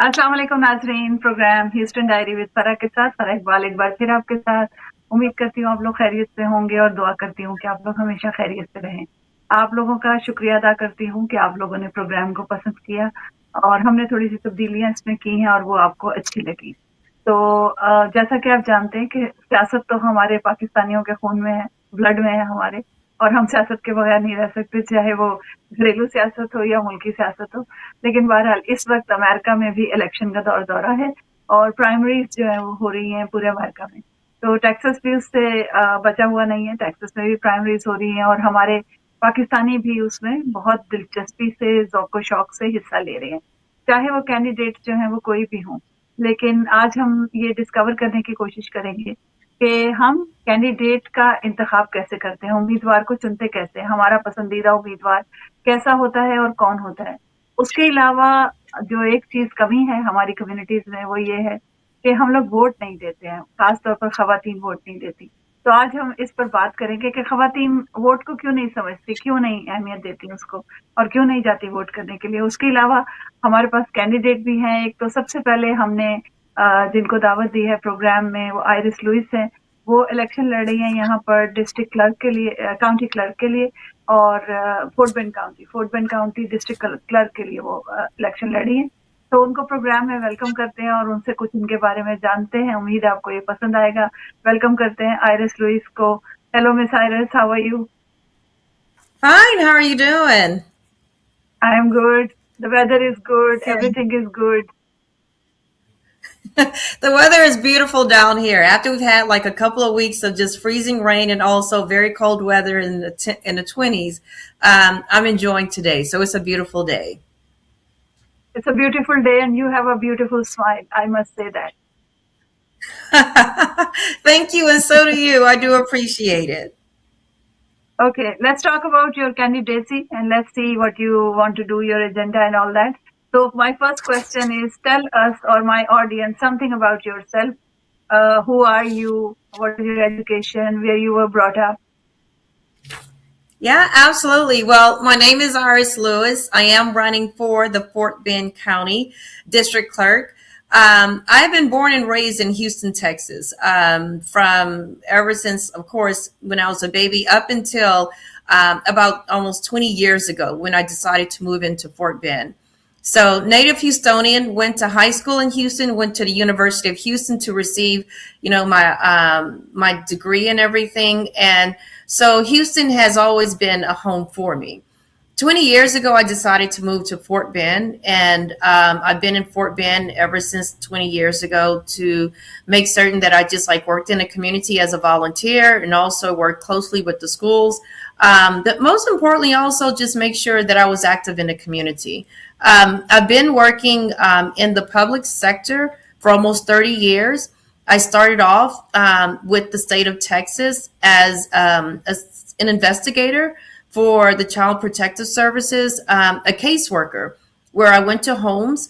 अस्सलाम वालेकुम नाज़रीन। प्रोग्राम ह्यूस्टन डायरी विद फरा के साथ फरा इकबाल एक बार फिर आपके साथ। उम्मीद करती हूँ आप लोग खैरियत से होंगे और दुआ करती हूँ कि आप लोग हमेशा खैरियत से रहें। आप लोगों का शुक्रिया अदा करती हूँ कि आप लोगों ने प्रोग्राम को पसंद किया और हमने थोड़ी सी तब्दीलियां इसमें की हैं और वो आपको अच्छी लगी। तो जैसा कि आप जानते हैं कि सियासत तो हमारे पाकिस्तानियों के खून में है, ब्लड में है हमारे, और हम सियासत के बगैर नहीं रह सकते, चाहे वो घरेलू सियासत हो या मुल्की सियासत हो। लेकिन बहरहाल इस वक्त अमेरिका में भी इलेक्शन का दौरा है और प्राइमरीज जो है वो हो रही हैं पूरे अमेरिका में। तो टेक्सास भी उससे बचा हुआ नहीं है, टेक्सास में भी प्राइमरीज हो रही हैं और हमारे पाकिस्तानी भी उसमें बहुत दिलचस्पी से, ज़ौक़ शौक से हिस्सा ले रहे हैं, चाहे वो कैंडिडेट जो है वो कोई भी हों। लेकिन आज हम ये डिस्कवर करने की कोशिश करेंगे कि हम कैंडिडेट का इंतखाब कैसे करते हैं, उम्मीदवार को चुनते कैसे हैं, हमारा पसंदीदा उम्मीदवार कैसा होता है और कौन होता है। उसके अलावा जो एक चीज कमी है हमारी कम्युनिटीज में वो ये है कि हम लोग वोट नहीं देते हैं, खासतौर पर खवातीन वोट नहीं देती। तो आज हम इस पर बात करेंगे कि खवातीन वोट को क्यों नहीं समझती, क्यों नहीं अहमियत देती उसको और क्यों नहीं जाती वोट करने के लिए। उसके अलावा हमारे पास कैंडिडेट भी हैं। एक तो सबसे पहले हमने जिनको दावत दी है प्रोग्राम में वो आयरिस लुइस है। वो इलेक्शन लड़ रही है यहाँ पर डिस्ट्रिक्ट क्लर्क के लिए, काउंटी क्लर्क के लिए, और fort Bend county district clerk के लिए वो इलेक्शन लड़ी है। तो उनको प्रोग्राम में वेलकम करते हैं और उनसे कुछ उनके बारे में जानते हैं। उम्मीद है आपको ये पसंद आएगा। वेलकम करते हैं आयरिस लुइस को। Hello miss Iris, how are you? Fine, how are you doing? I am good, the weather is good, Good. Everything is good. The weather is beautiful down here. After we've had like a couple of weeks of just freezing rain and also very cold weather in the 20s, I'm enjoying today. So it's a beautiful day. It's a beautiful day and you have a beautiful smile, I must say that. Thank you, and so do you. I do appreciate it. Okay, let's talk about your candidacy and let's see what you want to do, your agenda and all that. So my first question is, tell us or my audience something about yourself. Who are you? What is your education? Where you were brought up? Yeah, absolutely. Well, my name is Iris Lewis. I am running for the Fort Bend County District Clerk. I've been born and raised in Houston, Texas, from ever since, of course, when I was a baby up until about almost 20 years ago when I decided to move into Fort Bend. So native Houstonian, went to high school in Houston, went to the University of Houston to receive, my degree and everything. And so Houston has always been a home for me. 20 years ago, I decided to move to Fort Bend, and I've been in Fort Bend ever since 20 years ago to make certain that I just like worked in the community as a volunteer and also worked closely with the schools. But most importantly, also just make sure that I was active in the community. I've been working in the public sector for almost 30 years. I started off with the state of Texas as an investigator for the Child Protective Services, a caseworker, where I went to homes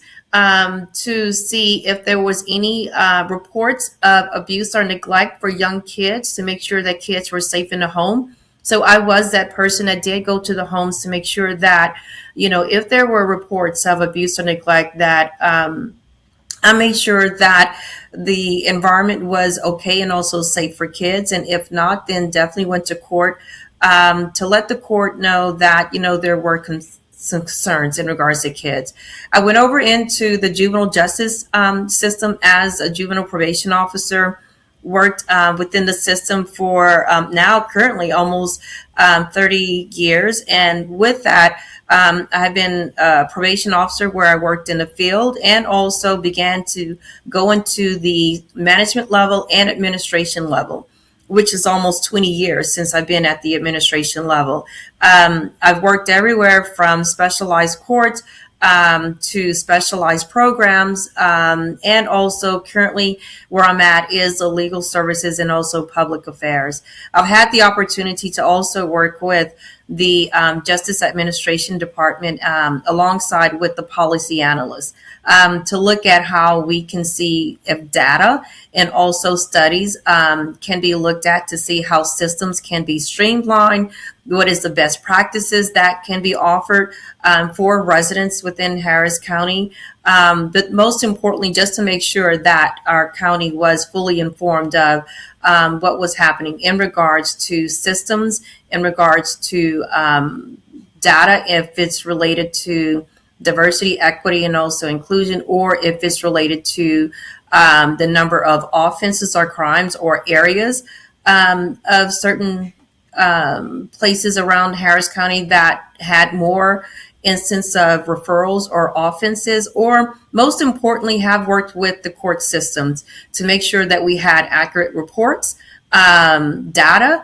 to see if there was any reports of abuse or neglect for young kids to make sure that kids were safe in the home. So I was that person that did go to the homes to make sure that, if there were reports of abuse or neglect, that I made sure that the environment was okay and also safe for kids. And if not, then definitely went to court to let the court know that, there were some concerns in regards to kids. I went over into the juvenile justice system as a juvenile probation officer, worked within the system for now currently almost 30 years. And with that, I've been a probation officer where I worked in the field and also began to go into the management level and administration level, which is almost 20 years since I've been at the administration level. I've worked everywhere from specialized courts to specialized programs, and also currently where I'm at is the legal services and also public affairs. I've had the opportunity to also work with the Justice Administration Department alongside with the policy analysts to look at how we can see if data and also studies can be looked at to see how systems can be streamlined, what is the best practices that can be offered for residents within Harris County, but most importantly, just to make sure that our county was fully informed of what was happening in regards to systems, in regards to data, if it's related to diversity, equity, and also inclusion, or if it's related to the number of offenses or crimes or areas of certain places around Harris County that had more instance of referrals or offenses, or most importantly, have worked with the court systems to make sure that we had accurate reports, data,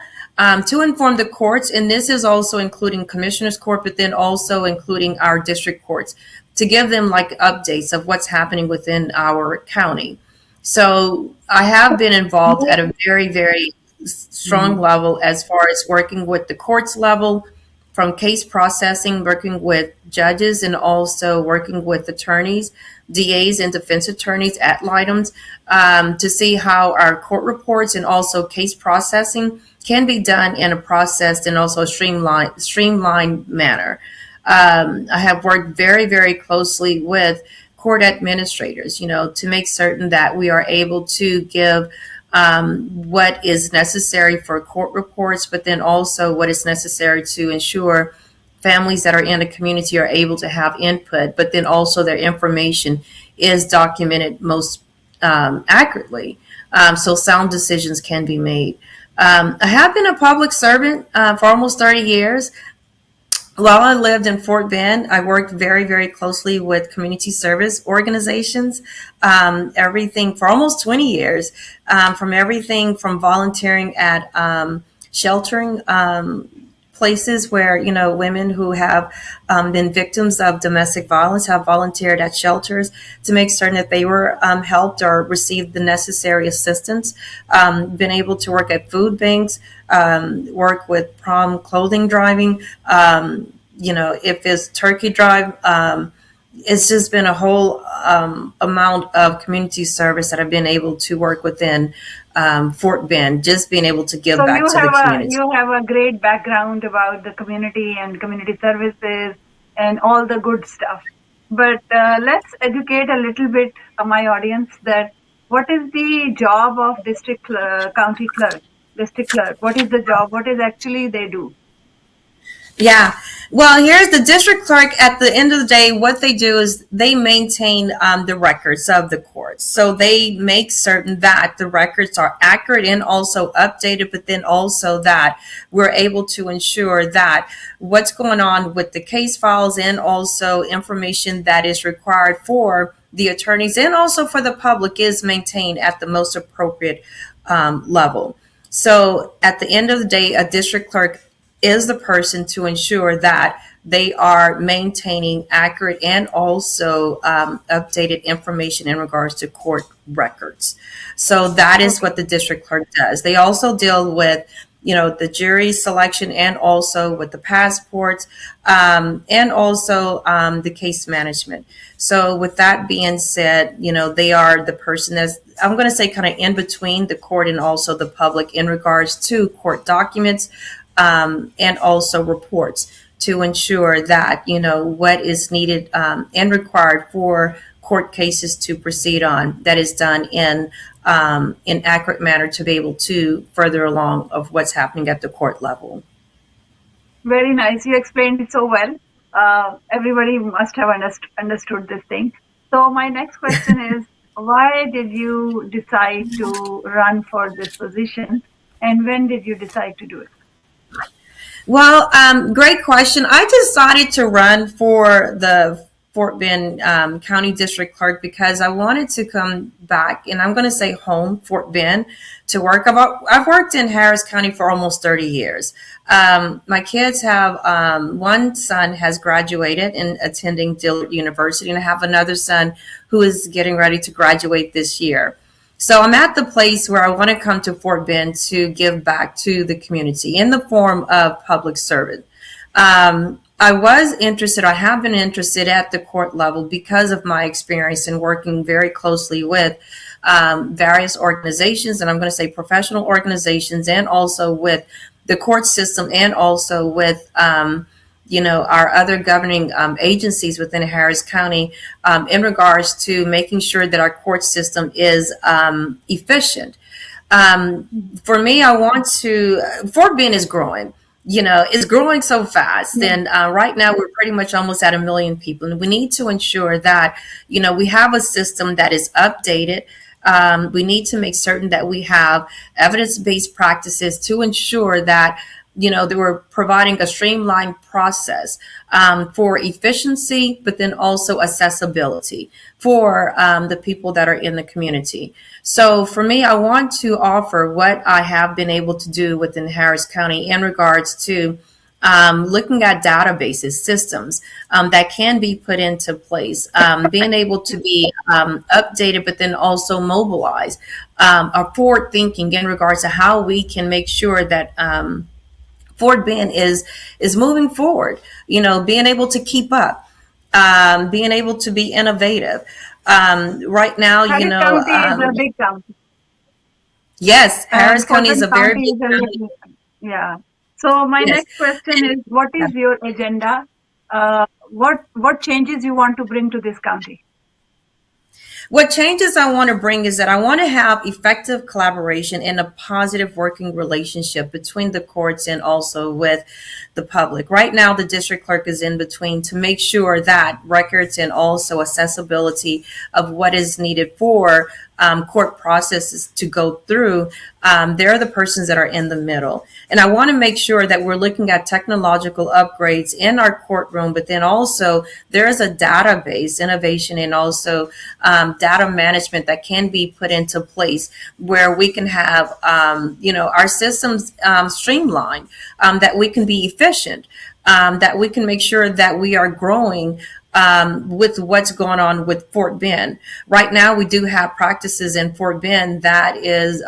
to inform the courts. And this is also including commissioners court, but then also including our district courts, to give them like updates of what's happening within our county. So I have been involved at a very, very strong level as far as working with the courts level, from case processing, working with judges, and also working with attorneys, DAs, and defense attorneys at LiveAn, to see how our court reports and also case processing can be done in a processed and also streamlined manner. I have worked very, very closely with court administrators, to make certain that we are able to give what is necessary for court reports, but then also what is necessary to ensure families that are in the community are able to have input, but then also their information is documented most accurately, so sound decisions can be made. I have been a public servant for almost 30 years. While I lived in Fort Bend, I worked very, very closely with community service organizations, everything for almost 20 years, from everything from volunteering at sheltering places where, women who have been victims of domestic violence have volunteered at shelters to make certain that they were helped or received the necessary assistance. Been able to work at food banks, work with prom clothing driving, if it's turkey drive. It's just been a whole amount of community service that I've been able to work within Fort Bend, just being able to give back to the community. You have a great background about the community and community services and all the good stuff. But let's educate a little bit my audience that what is the job of district county clerk, district clerk? What is the job? What is actually they do? Yeah. Well, here's the district clerk. At the end of the day, what they do is they maintain the records of the courts. So they make certain that the records are accurate and also updated, but then also that we're able to ensure that what's going on with the case files and also information that is required for the attorneys and also for the public is maintained at the most appropriate level. So at the end of the day, a district clerk is the person to ensure that they are maintaining accurate and also updated information in regards to court records. So that is what the district clerk does. They also deal with, the jury selection and also with the passports and also the case management. So with that being said, they are the person that's, I'm going to say, kind of in between the court and also the public in regards to court documents, and also reports to ensure that, what is needed and required for court cases to proceed on, that is done in accurate manner to be able to further along of what's happening at the court level. Very nice. You explained it so well. Everybody must have understood this thing. So my next question is, why did you decide to run for this position, and when did you decide to do it? Well, great question. I decided to run for the Fort Bend County District Clerk because I wanted to come back, and I'm going to say home, Fort Bend, to work. I've worked in Harris County for almost 30 years. My kids have, one son has graduated and attending Dillard University, and I have another son who is getting ready to graduate this year. So I'm at the place where I want to come to Fort Bend to give back to the community in the form of public service. I was interested, I have been interested at the court level because of my experience in working very closely with various organizations, and I'm going to say professional organizations, and also with the court system, and also with our other governing agencies within Harris County in regards to making sure that our court system is efficient. For me, I want to, Fort Bend is growing. It's growing so fast. And right now, we're pretty much almost at 1 million people. And we need to ensure that, we have a system that is updated. We need to make certain that we have evidence-based practices to ensure that they were providing a streamlined process for efficiency, but then also accessibility for the people that are in the community. So for me, I want to offer what I have been able to do within Harris County in regards to looking at databases, systems that can be put into place, being able to be updated, but then also mobilize, our forward thinking in regards to how we can make sure that Fort Bend is moving forward, being able to keep up, being able to be innovative. Right now, Harris County is a big county. Yes, Harris County is a very big county. Yeah. So my next question is, what is your agenda? What changes you want to bring to this county? What changes I want to bring is that I want to have effective collaboration and a positive working relationship between the courts and also with the public. Right now, the district clerk is in between to make sure that records and also accessibility of what is needed for court processes to go through. They're the persons that are in the middle. And I want to make sure that we're looking at technological upgrades in our courtroom, but then also there is a database innovation and also data management that can be put into place where we can have, our systems streamlined, that we can be efficient, that we can make sure that we are growing with what's going on with Fort Bend. Right now, we do have practices in Fort Bend that is,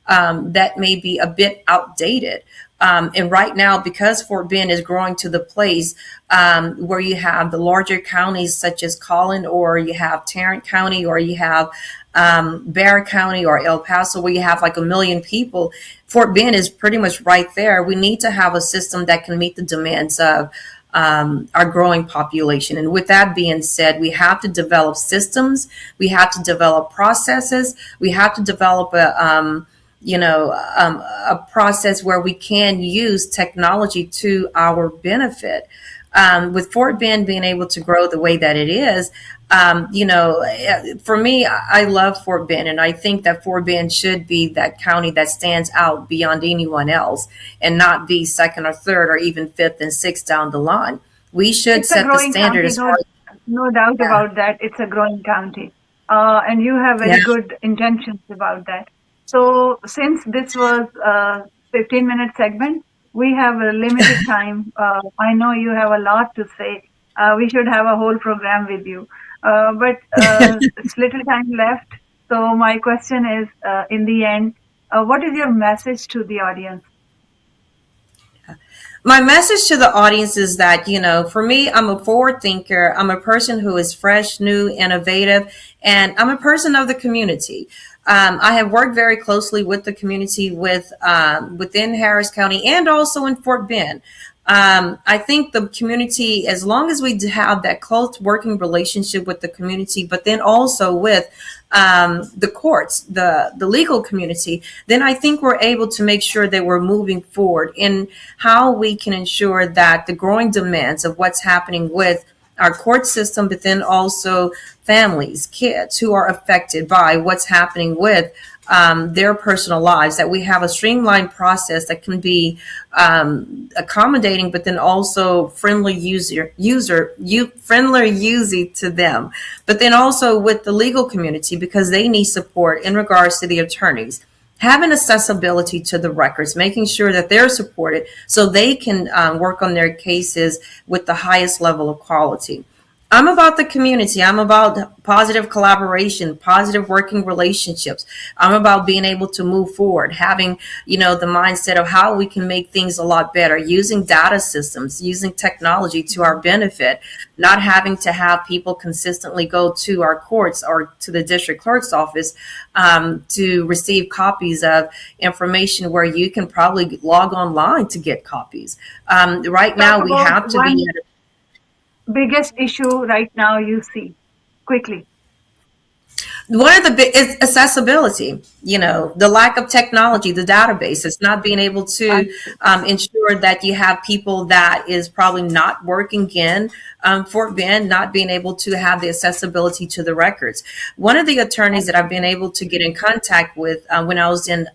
that may be a bit outdated. And right now, because Fort Bend is growing to the place where you have the larger counties such as Collin, or you have Tarrant County, or you have Bexar County or El Paso, where you have like 1 million people, Fort Bend is pretty much right there. We need to have a system that can meet the demands of our growing population. And with that being said, we have to develop systems, we have to develop processes, we have to develop a process where we can use technology to our benefit. With Fort Bend being able to grow the way that it is, for me, I love Fort Bend, and I think that Fort Bend should be that county that stands out beyond anyone else and not be second or third or even fifth and sixth down the line. We should set the standard as far as. No doubt about that. It's a growing county. And you have very good intentions about that. So since this was a 15-minute segment, we have a limited time. I know you have a lot to say. We should have a whole program with you. But it's little time left. So my question is, in the end, what is your message to the audience? My message to the audience is that, for me, I'm a forward thinker. I'm a person who is fresh, new, innovative, and I'm a person of the community. I have worked very closely with the community within Harris County and also in Fort Bend. I think the community, as long as we have that close working relationship with the community, but then also with the courts, the legal community, then I think we're able to make sure that we're moving forward in how we can ensure that the growing demands of what's happening with our court system, but then also families, kids who are affected by what's happening with their personal lives, that we have a streamlined process that can be accommodating, but then also friendly to them. But then also with the legal community, because they need support in regards to the attorneys, having accessibility to the records, making sure that they're supported so they can work on their cases with the highest level of quality. I'm about the community. I'm about positive collaboration, positive working relationships. I'm about being able to move forward, having, the mindset of how we can make things a lot better, using data systems, using technology to our benefit, not having to have people consistently go to our courts or to the district clerk's office to receive copies of information where you can probably log online to get copies. Right Talk now, we about have to be one biggest issue right now you see quickly. one of the big is accessibility, the lack of technology, the databases, not being able to Understood. ensure that you have people that is probably not working in Fort Bend, not being able to have the accessibility to the records. One of the attorneys that I've been able to get in contact with when I was in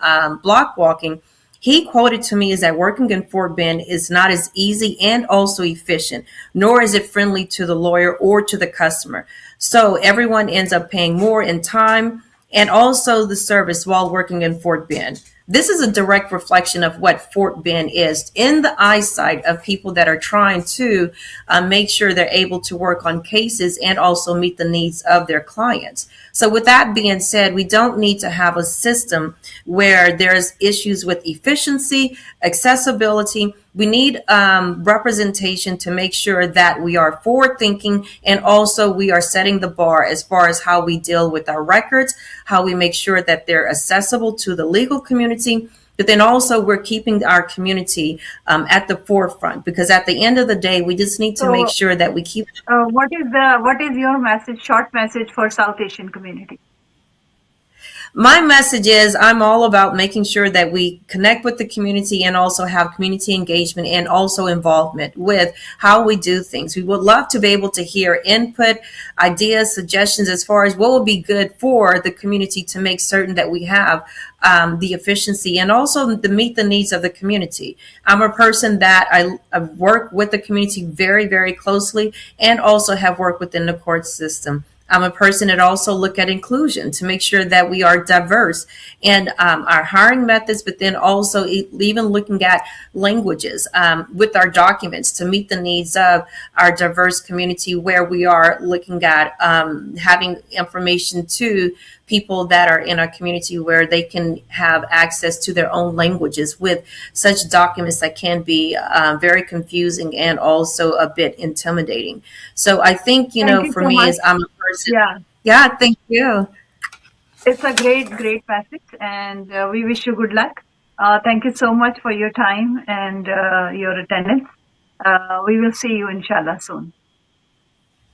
block walking, he quoted to me is that working in Fort Bend is not as easy and also efficient, nor is it friendly to the lawyer or to the customer. So everyone ends up paying more in time and also the service while working in Fort Bend. This is a direct reflection of what Fort Bend is in the eyesight of people that are trying to make sure they're able to work on cases and also meet the needs of their clients. So, with that being said, we don't need to have a system where there's issues with efficiency, accessibility. We need representation to make sure that we are forward thinking and also we are setting the bar as far as how we deal with our records, how we make sure that they're accessible to the legal community. But then also, we're keeping our community at the forefront because at the end of the day, we just need to make So, sure that we keep. what is your message, short message for South Asian community? My message is I'm all about making sure that we connect with the community and also have community engagement and also involvement with how we do things. We would love to be able to hear input, ideas, suggestions as far as what would be good for the community to make certain that we have the efficiency and also to meet the needs of the community. I'm a person that I work with the community very, very closely and also have worked within the court system. I'm a person that also look at inclusion to make sure that we are diverse in our hiring methods, but then also even looking at languages with our documents to meet the needs of our diverse community where we are looking at having information to people that are in our community where they can have access to their own languages with such documents that can be very confusing and also a bit intimidating. So I think, Thank you for so me much. is I'm a person. Yeah, Yeah, thank you. it's a great, great message, and we wish you good luck. Thank you so much for your time and your attendance. We will see you inshallah soon.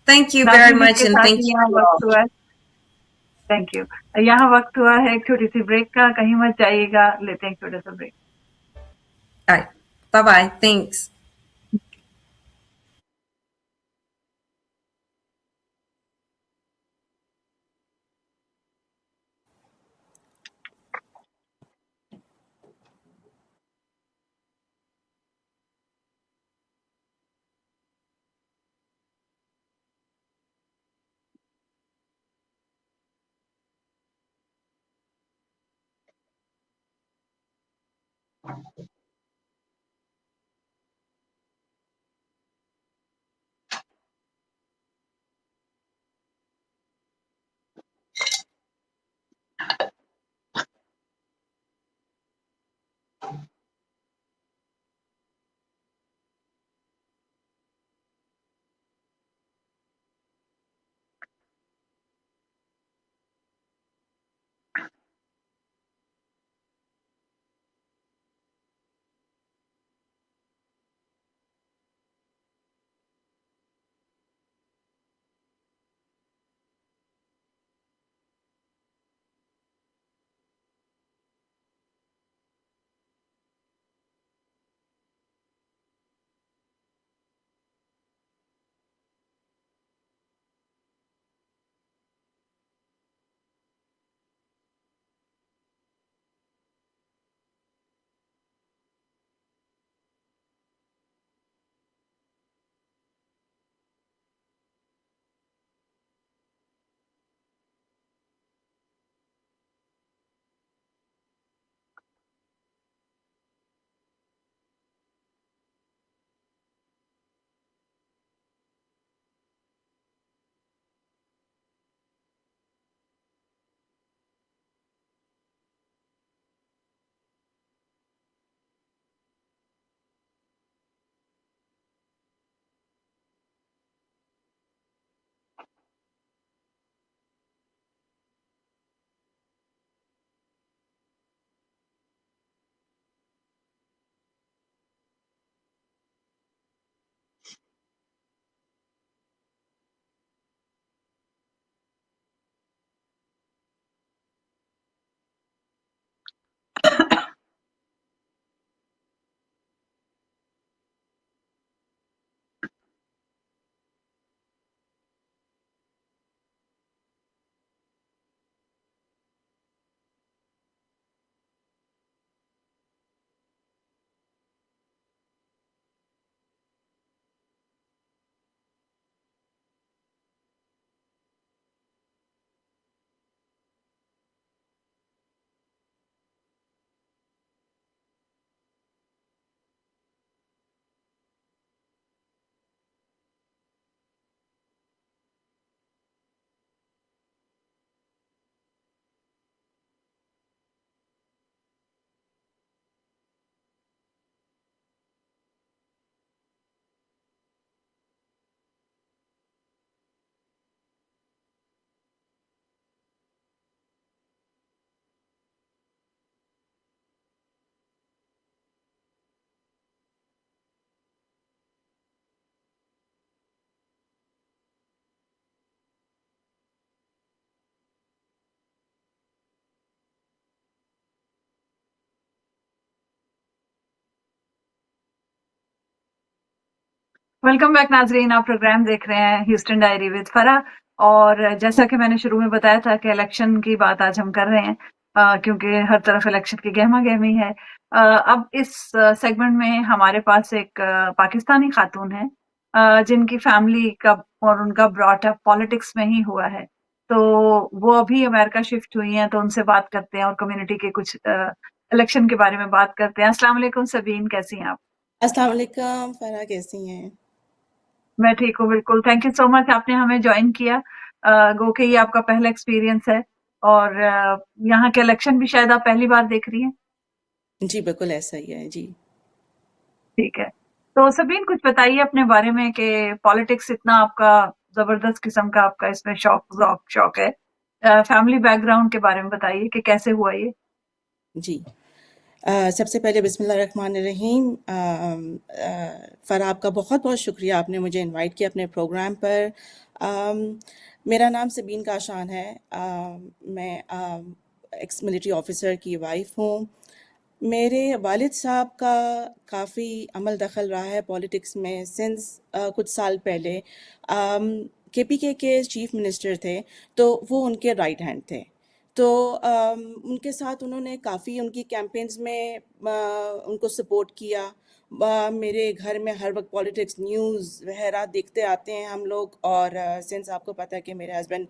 Thank you very नाज़रीन much इसके and साथ thank he you यहाँ to वक्त all. हुआ है। Thank you. यहाँ वक्त हुआ है एक छोटी सी ब्रेक का, कहीं मत जाइएगा, लेते हैं एक छोटा सा ब्रेक। All right. Bye-bye. Thanks. Welcome back नाजरीन। आप प्रोग्राम देख रहे हैं ह्यूस्टन डायरी विद फरा। और जैसा कि मैंने शुरू में बताया था कि इलेक्शन की बात आज हम कर रहे हैं, क्योंकि हर तरफ इलेक्शन की गहमा गहमी है। अब इस सेगमेंट में हमारे पास एक पाकिस्तानी खातून है, जिनकी फैमिली का और उनका ब्रॉट अप पॉलिटिक्स में ही हुआ है। तो वो अभी अमेरिका शिफ्ट हुई हैं, तो उनसे बात करते हैं और कम्युनिटी के कुछ इलेक्शन के बारे में बात करते हैं। अस्सलाम वालेकुम सबीन, कैसी हैं आप? अस्सलाम वालेकुम फरा, कैसी हैं? मैं ठीक हूँ, बिल्कुल। थैंक यू सो मच, आपने हमें ज्वाइन किया। गो के ये आपका पहला एक्सपीरियंस है, और यहाँ के इलेक्शन भी शायद आप पहली बार देख रही हैं। जी बिल्कुल ऐसा ही है जी। ठीक है। तो सबीन, कुछ बताइए अपने बारे में कि पॉलिटिक्स इतना आपका जबरदस्त किस्म का आपका इसमें शौक है। फैमिली बैकग्राउंड के बारे में बताइए कि कैसे हुआ ये। जी सबसे पहले बिस्मिल्लाहिर्रहमानिर्रहीम। फरा, आपका बहुत बहुत शुक्रिया, आपने मुझे इनवाइट किया अपने प्रोग्राम पर। अम, मेरा नाम सबीन काशान है। मैं एक्स मिलिट्री ऑफिसर की वाइफ हूँ। मेरे वालिद साहब का काफ़ी अमल दखल रहा है पॉलिटिक्स में सिंस कुछ साल पहले। केपीके के चीफ मिनिस्टर थे, तो वो उनके राइट हैंड थे। तो उनके साथ उन्होंने काफ़ी उनकी कैंपेन्स में उनको सपोर्ट किया। मेरे घर में हर वक्त पॉलिटिक्स न्यूज़ वगैरह देखते आते हैं हम लोग। और सिंस आपको पता है कि मेरे हस्बैंड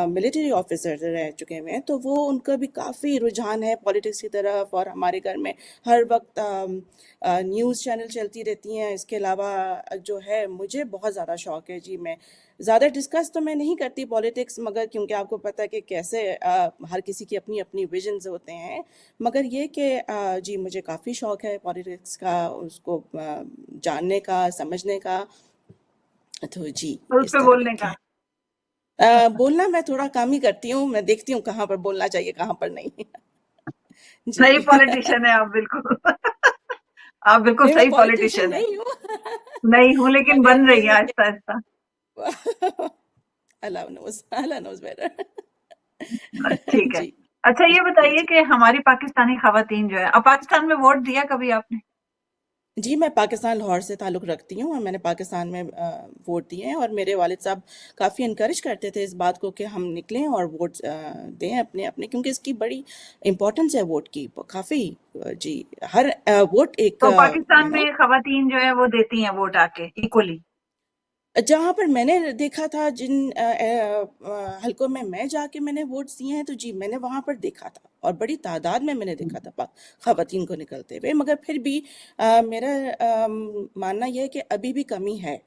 मिलिट्री ऑफिसर रह चुके हुए हैं, तो वो उनका भी काफ़ी रुझान है पॉलिटिक्स की तरफ। और हमारे घर में हर वक्त न्यूज़ चैनल चलती रहती हैं। इसके अलावा जो है, मुझे बहुत ज़्यादा शौक है जी। मैं ज़्यादा डिस्कस तो मैं नहीं करती पॉलिटिक्स, मगर क्योंकि आपको पता है कि कैसे हर किसी की अपनी अपनी विजन्स होते हैं। मगर ये कि जी मुझे काफ़ी शौक है पॉलिटिक्स का, उसको जानने का, समझने का। तो जी, और उस इस पे तरह बोलने करके का। है। बोलना मैं थोड़ा कम ही करती हूँ। मैं देखती हूँ कहाँ पर बोलना चाहिए, कहाँ पर नहीं। जी। सही पॉलिटिशियन है आप, बिल्कुल। आप बिल्कुल नहीं, मैं सही पॉलिटिशियन पॉलिटिशियन है। नहीं हूँ। नहीं हूँ, लेकिन मगर बन ये रही है है कि आहिस्ता आहिस्ता। अल्लाह नोज बेटर। ठीक है। जी अच्छा, ये जी बताइए जी। कि हमारी पाकिस्तानी खवातीन जो है, अब पाकिस्तान में वोट दिया कभी आपने? जी, मैं पाकिस्तान लाहौर से ताल्लुक़ रखती हूँ और मैंने पाकिस्तान में वोट दिए हैं। और मेरे वालिद साहब काफ़ी इनकरेज करते थे इस बात को कि हम निकलें और वोट दें अपने अपने, क्योंकि इसकी बड़ी इम्पोर्टेंस है वोट की काफ़ी। जी, हर वोट एक तो पाकिस्तान में खवातीन जो है वो देती हैं वोट आके इक्वली? जहाँ पर मैंने देखा था, जिन हलकों में मैं जाके मैंने वोट्स दिए हैं, तो जी मैंने वहाँ पर देखा था और बड़ी तादाद में मैंने देखा था खवातीन को निकलते हुए। मगर फिर भी मेरा मानना यह है कि अभी भी कमी है।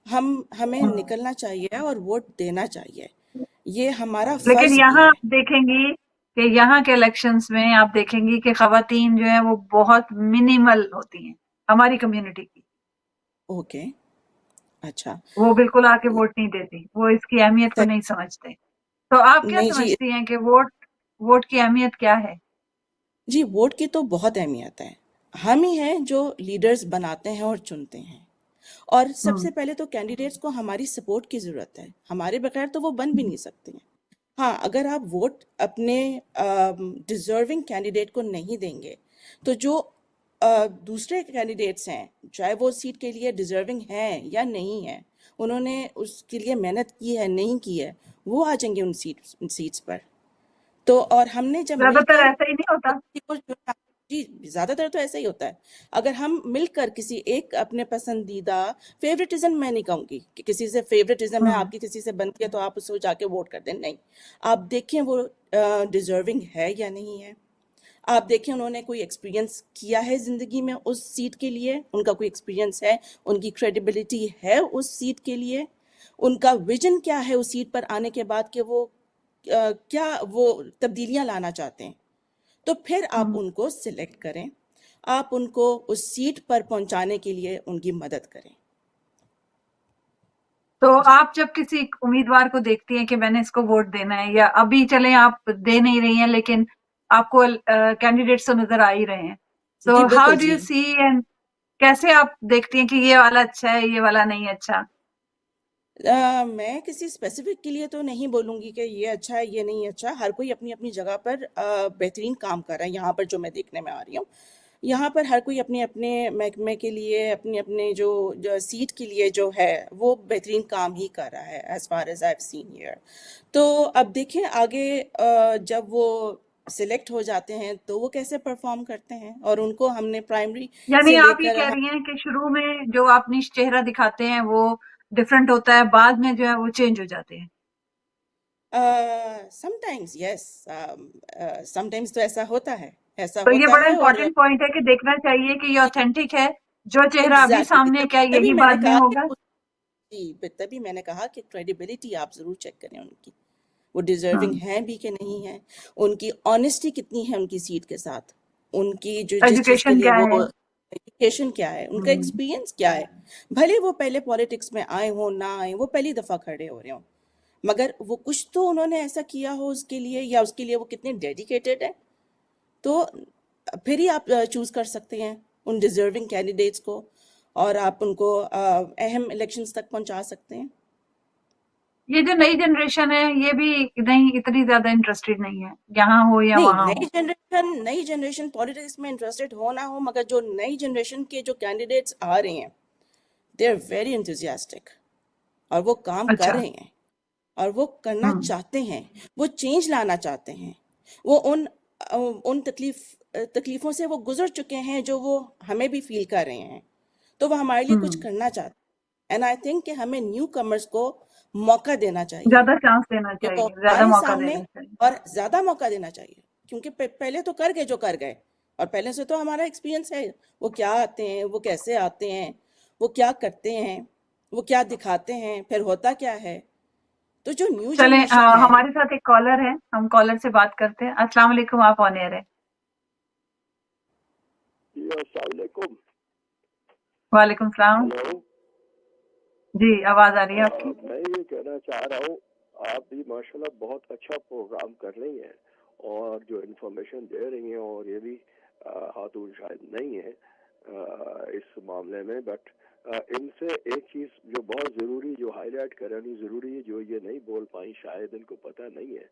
हमें निकलना चाहिए और वोट देना चाहिए। ये हमारा लेकिन फर्ज भी यहाँ है। आप देखेंगी कि यहाँ के इलेक्शंस में आप देखेंगी कि खवातीन जो है वो बहुत मिनिमल होती हैं हमारी कम्युनिटी की। ओके। अच्छा। वो बिल्कुल आके वोट नहीं देती, वो इसकी अहमियत को सही। नहीं समझते। तो आप क्या नहीं जी। समझती हैं कि वोट वोट की अहमियत क्या है? जी, वोट की तो बहुत अहमियत है। हम ही हैं जो लीडर्स बनाते हैं और चुनते हैं। और हम्म। सबसे पहले तो कैंडिडेट्स को हमारी सपोर्ट की ज़रूरत है। हमारे बगैर तो वो बन भी नहीं सकते हैं। हाँ, अगर आप वोट अपने डिज़र्विंग कैंडिडेट को नहीं देंगे, तो जो दूसरे कैंडिडेट्स हैं, चाहे वो सीट के लिए डिज़र्विंग हैं या नहीं हैं, उन्होंने उसके लिए मेहनत की है, नहीं की है, वो आ जाएंगे उन सीट्स पर। तो और हमने जब ज्यादातर मिलकर ऐसा ही नहीं होता। किसी को चुना, जी ज्यादातर तो ऐसा ही होता है। अगर हम मिलकर किसी एक अपने पसंदीदा, फेवरेटिज्म मैं नहीं कहूंगी कि किसी से फेवरेटिज्म है, हम्म। आपकी किसी से बनती है तो आप उसको जाके वोट कर दें, नहीं। आप देखें वो डिजर्विंग है या नहीं है। आप देखें उन्होंने कोई एक्सपीरियंस किया है जिंदगी में उस सीट के लिए, उनका कोई एक्सपीरियंस है, उनकी क्रेडिबिलिटी है उस सीट के लिए, उनका विजन क्या है उस सीट पर आने के बाद कि वो क्या वो तब्दीलियां लाना चाहते हैं। तो फिर आप हम्म। उनको सिलेक्ट करें, आप उनको उस सीट पर पहुंचाने के लिए उनकी मदद करें। तो जी आप जब किसी उम्मीदवार को देखती हैं कि मैंने इसको वोट देना है, या अभी चले आप दे नहीं रही हैं लेकिन आपको कैंडिडेट्स तो नजर आ ही रहे हैं, जी सो हाउ बिल्कुल डू जी। यू सी एंड कैसे आप देखती हैं कि ये वाला अच्छा है, ये वाला नहीं अच्छा? मैं किसी स्पेसिफिक के लिए तो नहीं बोलूंगी कि ये अच्छा है ये नहीं अच्छा। हर कोई अपनी अपनी जगह पर बेहतरीन काम कर रहा है, यहाँ पर जो मैं देखने में आ रही हूँ। यहाँ पर हर कोई अपने अपने महकमे के लिए अपने अपने जो सीट के लिए जो है वो बेहतरीन काम ही कर रहा है as far as I have seen here. तो अब देखें आगे जब वो सिलेक्ट हो जाते हैं तो वो कैसे परफॉर्म करते हैं, और उनको हमने प्राइमरी यानी से आप ये लेकर कह रही हैं कि शुरू में जो आप निज चेहरा दिखाते हैं वो डिफरेंट होता है, बाद में जो है वो चेंज हो जाते हैं। समटाइम्स यस, समटाइम्स तो ऐसा तो ये होता बड़ा है। और इंपॉर्टेंट पॉइंट है कि देखना चाहिए कि ये ऑथेंटिक है, जो चेहरा अभी एग्जैक्टली सामने क्या तभी यही मैंने बाद में कहा कि होगा। तभी मैंने कहा कि क्रेडिबिलिटी आप जरूर चेक करें उनकी, वो डिजर्विंग हैं भी कि नहीं है, उनकी ऑनेस्टी कितनी है उनकी सीट के साथ, उनकी जो जिस चीज के एजुकेशन लिए क्या है। वो एजुकेशन क्या है, उनका एक्सपीरियंस क्या है। भले वो पहले पॉलिटिक्स में आए हो ना आए, वो पहली दफा खड़े हो रहे हो, मगर वो कुछ तो उन्होंने ऐसा किया हो उसके लिए, या उसके लिए वो कितने डेडिकेटेड है, तो फिर ही आप चूज कर सकते हैं उन डिजर्विंग कैंडिडेट्स को, और आप उनको अहम इलेक्शंस तक पहुंचा सकते हैं। ये जो नई जनरेशन है ये भी नहीं इतनी ज्यादा इंटरेस्टेड नहीं है, यहाँ हो या नहीं, वहाँ हो। नई जनरेशन पॉलिटिक्स में इंटरेस्टेड हो ना हो, मगर जो नई जनरेशन के जो कैंडिडेट्स आ रहे हैं दे आर वेरी एंथुजियास्टिक, और वो काम कर अच्छा। रहे हैं, और वो करना चाहते हैं, वो चेंज लाना चाहते हैं, वो उन तकलीफों से वो गुजर चुके हैं जो वो हमें भी फील कर रहे हैं, तो वो हमारे लिए कुछ करना चाहते हैं। एंड आई थिंक कि हमें न्यू कमर्स को मौका देना चाहिए, ज्यादा चांस देना कि वो चाहिए, ज्यादा हमारे मौका सामने, देना चाहिए। और ज्यादा मौका देना चाहिए, क्योंकि पहले तो कर गए जो कर गए, और पहले से तो हमारा एक्सपीरियंस है, वो क्या आते हैं, वो कैसे आते हैं, वो क्या करते हैं, वो क्या दिखाते हैं, फिर होता क्या है। तो जो न्यू चलें, जनरेशन है, हमारे साथ एक कॉलर है, हम कॉलर से बात करते हैं। अस्सलाम वालेकुम, आप ऑन एयर है। अस्सलामुअलैकुम। वालेकुम सलाम। हेलो। जी, आवाज आ रही है आपकी। मैं ये कहना चाह रहा हूँ, आप भी माशाल्लाह बहुत अच्छा प्रोग्राम कर रही हैं, और जो इन्फॉर्मेशन दे रही हैं, और ये भी हाथुन शायद नहीं है इस मामले में, बट इनसे एक चीज़ जो बहुत ज़रूरी, जो हाईलाइट करनी ज़रूरी है, जो ये नहीं बोल पाई, शायद इनको पता नहीं है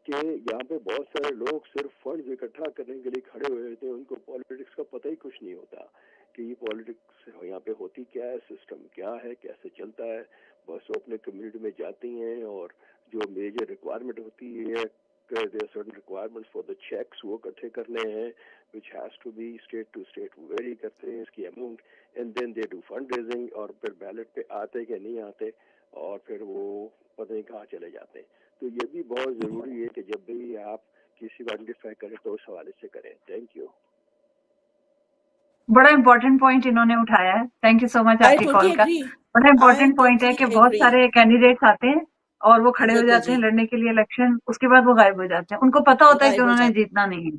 कि यहाँ पे बहुत सारे लोग सिर्फ फंड्स इकट्ठा करने के लिए खड़े हुए होते हैं, उनको पॉलिटिक्स का पता ही कुछ नहीं होता कि ये पॉलिटिक्स यहाँ पे होती क्या है, सिस्टम क्या है, कैसे चलता है। बस वो अपने कम्युनिटी में जाती हैं, और जो मेजर रिक्वायरमेंट होती है, certain requirements for the checks वो इकट्ठे करने हैं, which has to be state to state vary करते हैं इसकी amount, and then they do fund raising, और फिर बैलेट पे आते कि नहीं आते, और फिर वो पता नहीं कहाँ चले जाते हैं। तो ये भी बहुत ज़रूरी है कि जब भी आप किसी को आइडेंटिफाई करें तो उस हवाले से करें। Thank you. बड़ा इंपॉर्टेंट पॉइंट इन्होंने उठाया है, thank you so much I आपकी कॉल टोटली का। एग्री, बड़ा आई इंपॉर्टेंट पॉइंट है टोटली कि बहुत एग्री। सारे कैंडिडेट्स आते हैं और वो खड़े हो बिल्कुल जाते जी, हैं लड़ने के लिए इलेक्शन, उसके बाद वो गायब हो जाते हैं, उनको पता होता है कि गायब हो उन्होंने जाते, जीतना नहीं है।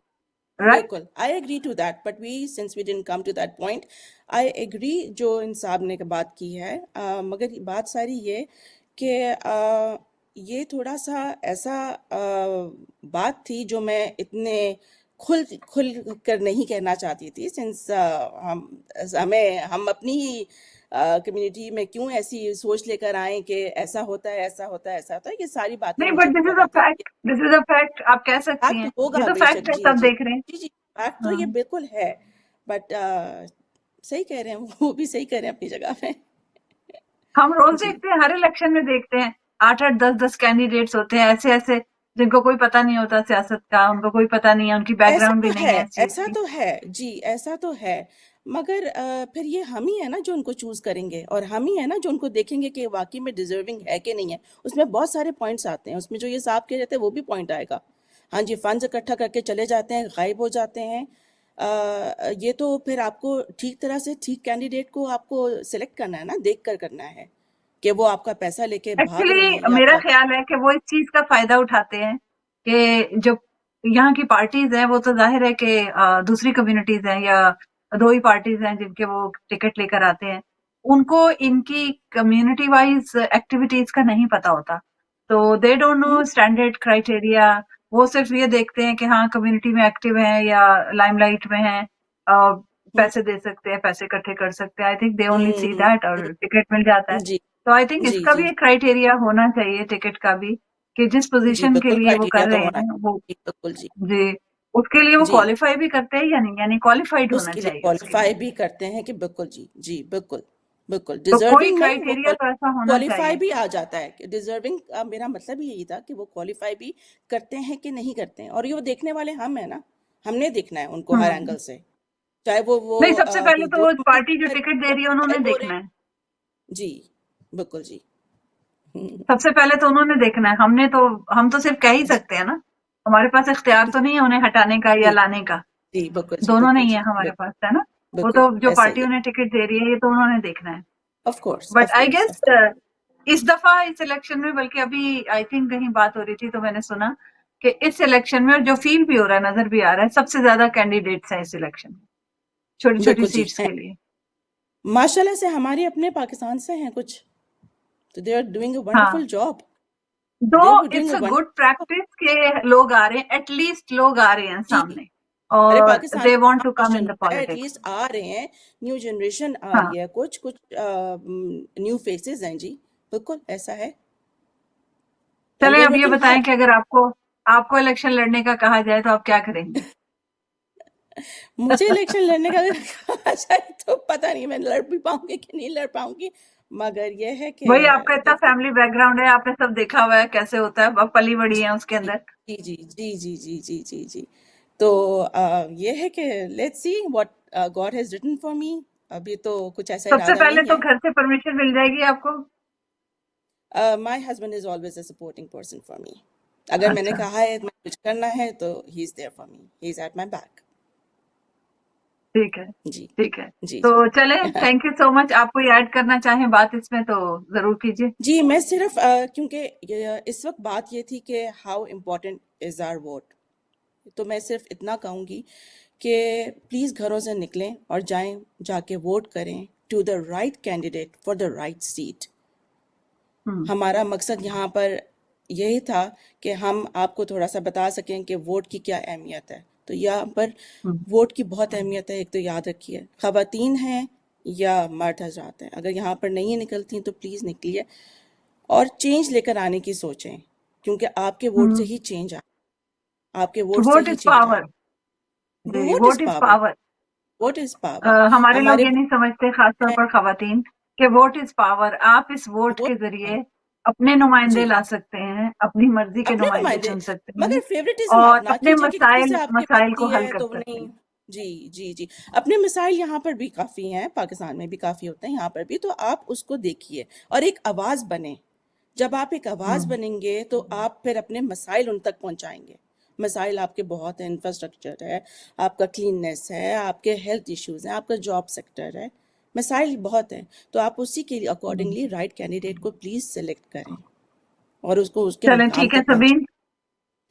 राइट। बिल्कुल I agree to that, but we since we didn't come to that point, I agree जो इन साहब ने बात की है, मगर बात सारी ये कि ये थोड़ा सा ऐसा बात थी जो मैं इतने खुल खुल कर नहीं कहना चाहती थी, सिंस हम अपनी ही कम्युनिटी में क्यों ऐसी सोच लेकर आए कि ऐसा होता है, ऐसा होता है, ऐसा होता है। ये सारी बातें नहीं, मुझे बट भी दिस इज अ पता थी। Fact, this is a fact, आप कह सकती फैक्ट हैं, ये होगा तो बेशक, फैक्ट है, जी सब जी देख रहे हैं। जी जी, फैक्ट तो ये हाँ। बिल्कुल है, बट सही कह रहे हैं, वो भी सही कह रहे हैं अपनी जगह पे। हम रोज जी, देखते हैं, हर इलेक्शन में देखते हैं, 8-8, 10-10 कैंडिडेट्स होते हैं ऐसे ऐसे, जिनको कोई पता नहीं होता सियासत का, उनको कोई पता नहीं है, उनकी ऐसा बैकग्राउंड तो भी है, नहीं है इस चीज ऐसा की। तो है जी, ऐसा तो है, मगर फिर ये हम ही है ना जो उनको चूज करेंगे, और हम ही है ना जो उनको देखेंगे कि वाकई में डिजर्विंग है कि नहीं है। उसमें बहुत सारे पॉइंट्स आते हैं, उसमें जो ये साहब कह रहे थे वो भी पॉइंट आएगा। हाँ जी, फंड्स इकट्ठा करके चले जाते हैं, गायब हो जाते हैं। ये तो फिर आपको ठीक तरह से ठीक कैंडिडेट को आपको सिलेक्ट करना है ना, देख कर करना है कि वो आपका पैसा लेके भाग रहे हैं एक्चुअली या मेरा आपका। ख्याल है कि वो इस चीज का फायदा उठाते हैं कि जो यहाँ की पार्टीज हैं वो तो जाहिर है कि दूसरी कम्युनिटीज हैं या दो ही पार्टीज हैं जिनके वो टिकट लेकर आते हैं, उनको इनकी कम्युनिटी वाइज एक्टिविटीज का नहीं पता होता, तो they don't hmm, no standard criteria. वो सिर्फ ये देखते हैं कि हाँ कम्युनिटी में एक्टिव हैं या लाइमलाइट में हैं, हम्म, पैसे दे सकते हैं, पैसे इकट्ठे कर सकते हैं, I think they only see hmm, that, और टिकट मिल जाता है। जी तो आई थिंक जी इसका जी भी एक क्राइटेरिया होना चाहिए टिकट का भी, कि जिस जी, पोजीशन के बिल्कुल लिए वो क्राइटेरिया कर तो रहे होना हैं वो। चाहिए, बिल्कुल जी। जी। उसके लिए वो जी क्वालिफाई भी करते हैं या नहीं, यानी क्वालिफाइड होना उसके लिए चाहिए उसके क्वालिफाई लिए? भी करते हैं कि बिल्कुल जी जी बिल्कुल बिल्कुल तो कोई डिजर्विंग है वो क्राइटेरिया तो ऐसा होना क्वालिफाई चाहिए। भी आ जाता है कि डिजर्विंग का मेरा मतलब ही यही था कि वो क्वालिफाई भी करते हैं कि नहीं करते हैं, और ये वो देखने वाले हम है ना, हमने देखना है उनको हर हम्म। एंगल से, चाहे वो नहीं, सबसे पहले तो वो जो पार्टी जो टिकट दे रही है उन्होंने हो रहे देखना हैं। है। जी बिल्कुल जी। हम्म, सबसे पहले तो उन्होंने देखना है, हम तो सिर्फ कह ही सकते हैं ना। हमारे पास इख्तियार तो नहीं है उन्हें हटाने का या जी लाने का। जी दोनों बिल्कुल नहीं है जी हमारे बिल्कुल पास, है ना। वो बिल्कुल तो जो ऐसा ही पार्टी है। उन्हें टिकट दे रही है ये तो उन्होंने देखना है। Of course but of I course guess of course. इस दफा इस इलेक्शन में, बल्कि अभी आई थिंक कहीं बात हो रही थी तो मैंने सुना कि इस इलेक्शन में, और जो फील भी हो रहा है, नजर भी आ रहा है, सबसे ज्यादा कैंडिडेट्स हैं इस इलेक्शन में, छोटी छोटी बिल्कुल जी सीट्स हैं। के लिए। माशाल्लाह से हमारे अपने पाकिस्तान से हैं कुछ, तो दे आर डूइंग अ हाँ, wonderful job. Though they are doing it's a a good wonderful. Practice के लोग आ रहे हैं, एटलीस्ट लोग आ रहे हैं जी सामने, अरे और पाकिस्तान दे में वांट कहाँ to come in question the होता है, पॉलिटिक्स। एटलीस्ट आ रहे हैं, न्यू जनरेशन आ हाँ, रही है, कुछ कुछ न्यू फेसेस हैं जी, बिल्कुल ऐसा है। एंड चलें दे आर अब ये वर्किंग बताएं हार्ड। कि अगर आपको आपको इलेक्शन लड़ने का कहा जाए तो आप क्या करेंगे? मुझे इलेक्शन लड़ने का अगर कहा जाए तो पता नहीं मैं लड़ भी पाऊंगी कि नहीं लड़ पाऊंगी, मगर यह है कि वही, आपका इतना देखते फैमिली बैकग्राउंड है, आपने सब देखा हुआ है कैसे होता है, अब पली बड़ी है उसके जी अंदर। जी जी जी जी जी जी जी जी। तो ये है कि let's see what God has written for me. अभी तो कुछ ऐसा सबसे इरादा पहले नहीं तो है। घर से परमिशन मिल जाएगी आपको? My husband is always a supporting person for me. अगर मैंने अच्छा, कहा है मैं कुछ करना है तो he is there for me, he is at my back. ठीक है, जी ठीक है। जी तो जी। चलें, थैंक यू सो मच। आप कोई ऐड करना चाहें बात इसमें तो जरूर कीजिए। जी मैं सिर्फ क्योंकि इस वक्त बात ये थी कि how important is our vote, तो मैं सिर्फ इतना कहूँगी कि प्लीज़ घरों से निकलें और जाएं, जाके वोट करें to the right candidate for the right seat. Hmm. हमारा मकसद यहाँ पर यही था कि हम आपको थोड़ा सा बता सकें कि वोट की क्या अहमियत है। तो यहाँ पर हम्म। वोट की बहुत अहमियत है। एक तो याद रखिए, ख़वातीन हैं या मर्द हजरात हैं, अगर यहाँ पर नहीं निकलती तो प्लीज़ निकलिए और चेंज लेकर आने की सोचें, क्योंकि आपके वोट से हम्म। ही चेंज आए, आपके वोट से वोट ही इज चेंज आए। पावर। जी, vote is vote is power. Power. Vote is power. हमारे लोग हमारे ये नहीं वोट समझते, खासतौर हैं। पर खवातीन, कि वोट इज पावर। आप इस वोट वोट के is power। जरिए अपने नुमाइंदे जी ला सकते हैं, अपनी मर्जी के अपने नुमाइंदे नुमाइंदे, चुन सकते हैं, मगर फेवरेटिज्म आप और ना अपने कीजिए कि किसी से मसाइल आपकी मसाइल को बनती हल है कर तो वो सकते नहीं। हैं। जी जी जी। अपने मिसाइल यहाँ पर भी काफ़ी हैं, पाकिस्तान में भी काफ़ी होते हैं, यहाँ पर भी, तो आप उसको देखिए और एक आवाज़ बने। जब आप एक आवाज़ हम्म। बनेंगे तो आप फिर अपने मसाइल उन तक पहुँचाएंगे। मसाइल आपके बहुत हैं, इंफ्रास्ट्रक्चर है, आपका क्लीननेस है, आपके हेल्थ इश्यूज हैं, आपका जॉब सेक्टर है, मसाइल बहुत हैं। तो आप उसी के हम्म। अकॉर्डिंगली राइट कैंडिडेट को प्लीज़ सेलेक्ट करें और उसको उसके चलें, मकाम ठीक है तक पहुँचाएं। सबीन।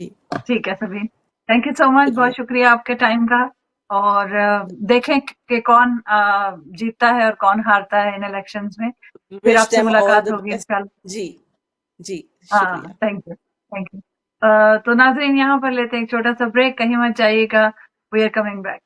जी ठीक है Sabeen, thank you so much, बहुत शुक्रिया। शुक्रिया आपके टाइम का। और देखें कि कौन जीतता है और कौन हारता है इन इलेक्शंस में। फिर विश आपसे देम ऑल मुलाकात द होगी बेस्ट। इंशाल्लाह। जी जी हाँ, शुक्रिया। Thank you, thank you. तो नाजरीन, यहाँ पर लेते हैं एक छोटा सा ब्रेक, कहीं मत जाइएगा, वी आर कमिंग बैक।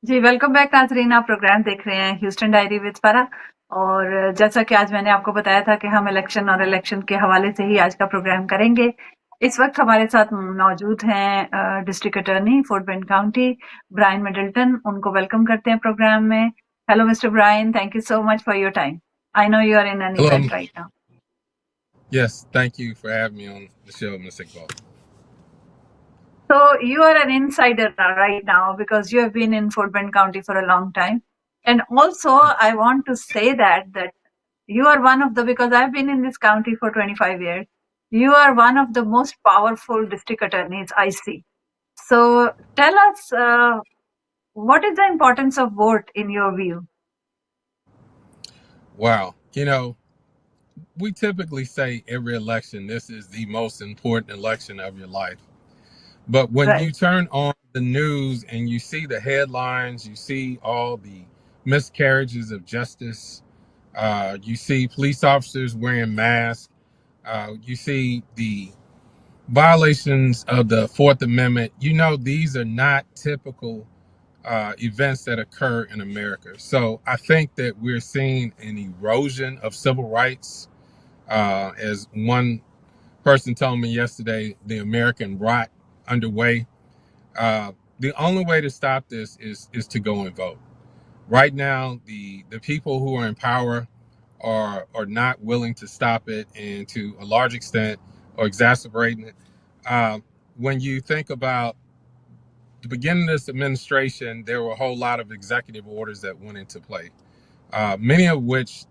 जी, वेलकम बैक नाज़रीन। आप प्रोग्राम देख रहे हैं ह्यूस्टन डायरी विद फरा। और जैसा कि आज मैंने आपको बताया था कि हम इलेक्शन के हवाले से ही आज का प्रोग्राम करेंगे। इस वक्त हमारे साथ मौजूद हैं district attorney Fort Bend county Brian Middleton. उनको वेलकम करते हैं प्रोग्राम में। Hello mister Brian, thank you so much for your time. I know you are in an Hello. Event right now. Yes, thank you for having me on the show, Ms. Iqbal. So you are an insider right now because you have been in Fort Bend County for a long time. And also, I want to say that you are one of the, because I've been in this county for 25 years, you are one of the most powerful district attorneys I see. So tell us, what is the importance of vote in your view? Wow. We typically say every election, this is the most important election of your life. But when you Right. turn on the news and you see the headlines, you see all the miscarriages of justice, you see police officers wearing masks, you see the violations of the Fourth Amendment. These are not typical events that occur in America. So I think that we're seeing an erosion of civil rights. As one person told me yesterday, the American rot underway. The only way to stop this is to go and vote. Right now, the people who are in power are not willing to stop it, and to a large extent are exacerbating it. When you think about the beginning of this administration, there were a whole lot of executive orders that went into play, many of which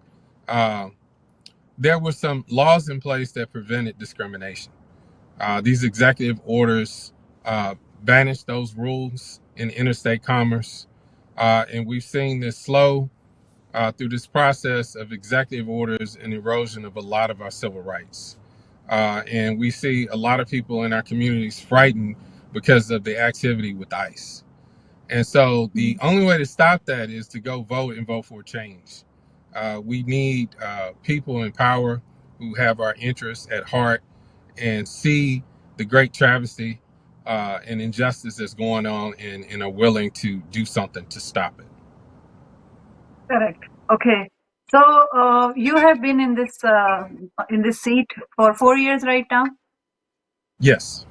there were some laws in place that prevented discrimination. These executive orders banished those rules in interstate commerce, and we've seen this slow through this process of executive orders and erosion of a lot of our civil rights. And we see a lot of people in our communities frightened because of the activity with ICE. And so the only way to stop that is to go vote and vote for change. We need people in power who have our interests at heart and see the great travesty and injustice that's going on, and are willing to do something to stop it. Correct. Okay. So you have been in this seat for 4 years right now, Yes.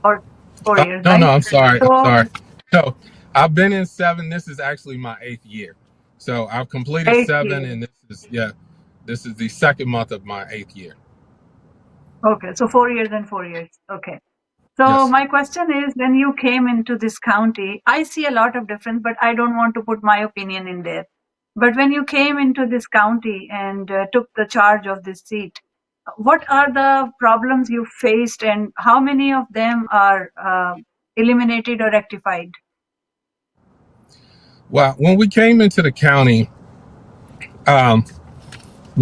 or 4 years, No, right? I'm sorry. I'm So sorry. No, I've been in 7. This is actually my 8th year. So I've completed 8 7, years. and this is the second month of my 8th year. Okay, so 4 years and 4 years. Okay. So Yes. my question is, when you came into this county, I see a lot of difference, but I don't want to put my opinion in there. But when you came into this county and took the charge of this seat, what are the problems you faced, and how many of them are eliminated or rectified? Well, when we came into the county,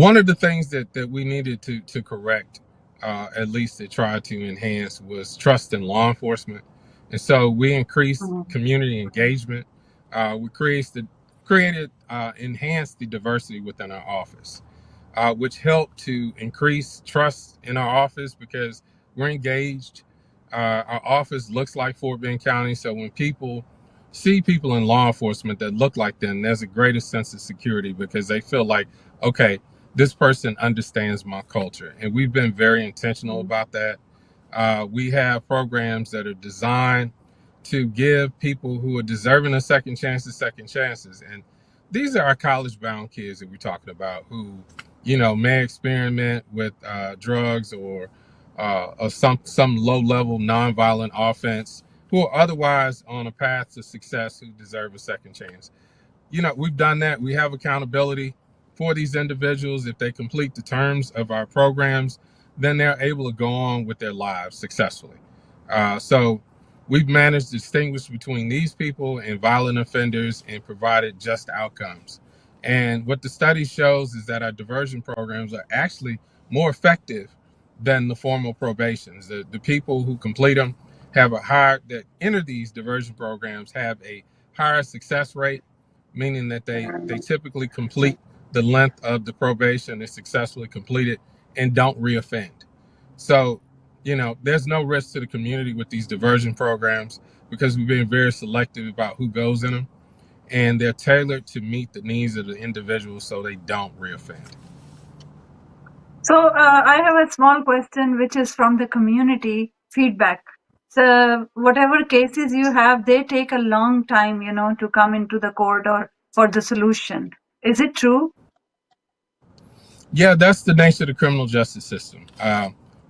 one of the things that we needed to correct, at least to try to enhance, was trust in law enforcement. And so we increased Mhm. community engagement. We enhanced the diversity within our office, which helped to increase trust in our office because we're engaged. Our office looks like Fort Bend County, so when people see people in law enforcement that look like them, there's a greater sense of security because they feel like, okay, this person understands my culture. And we've been very intentional about that. We have programs that are designed to give people who are deserving of second chances. And these are our college bound kids that we're talking about who, may experiment with drugs or some low level nonviolent offense, who are otherwise on a path to success, who deserve a second chance. We've done that. We have accountability for these individuals. If they complete the terms of our programs, then they're able to go on with their lives successfully. So we've managed to distinguish between these people and violent offenders and provided just outcomes. And what the study shows is that our diversion programs are actually more effective than the formal probations. The people who complete them that enter these diversion programs have a higher success rate, meaning that they typically complete the length of the probation, they successfully complete it, and don't reoffend. So, there's no risk to the community with these diversion programs because we've been very selective about who goes in them. and they're tailored to meet the needs of the individual so they don't reoffend. So I have a small question, which is from the community feedback. So whatever cases you have, they take a long time, to come into the court or for the solution. Is it true? Yeah, that's the nature of the criminal justice system.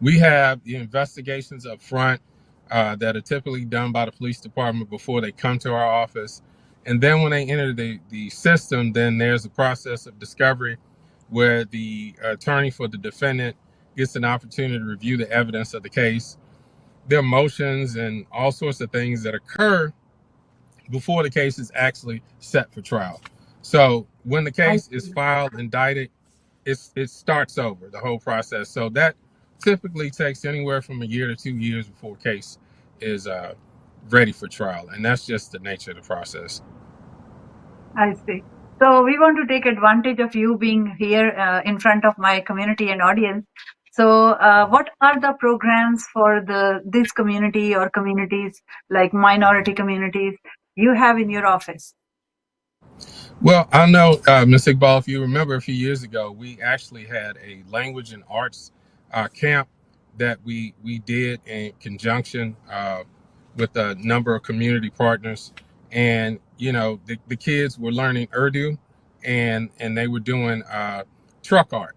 We have the investigations up front that are typically done by the police department before they come to our office. And then when they enter the system, then there's a process of discovery where the attorney for the defendant gets an opportunity to review the evidence of the case. There are motions and all sorts of things that occur before the case is actually set for trial. So when the I case is see. filed, indicted, it starts over, the whole process. So that typically takes anywhere from a year to 2 years before a case is ready for trial. And that's just the nature of the process. I see. So we want to take advantage of you being here in front of my community and audience. So what are the programs for this community or communities like minority communities you have in your office? Well, I know, Ms. Iqbal, if you remember a few years ago, we actually had a language and arts camp that we did in conjunction with a number of community partners. And, the kids were learning Urdu and they were doing truck art.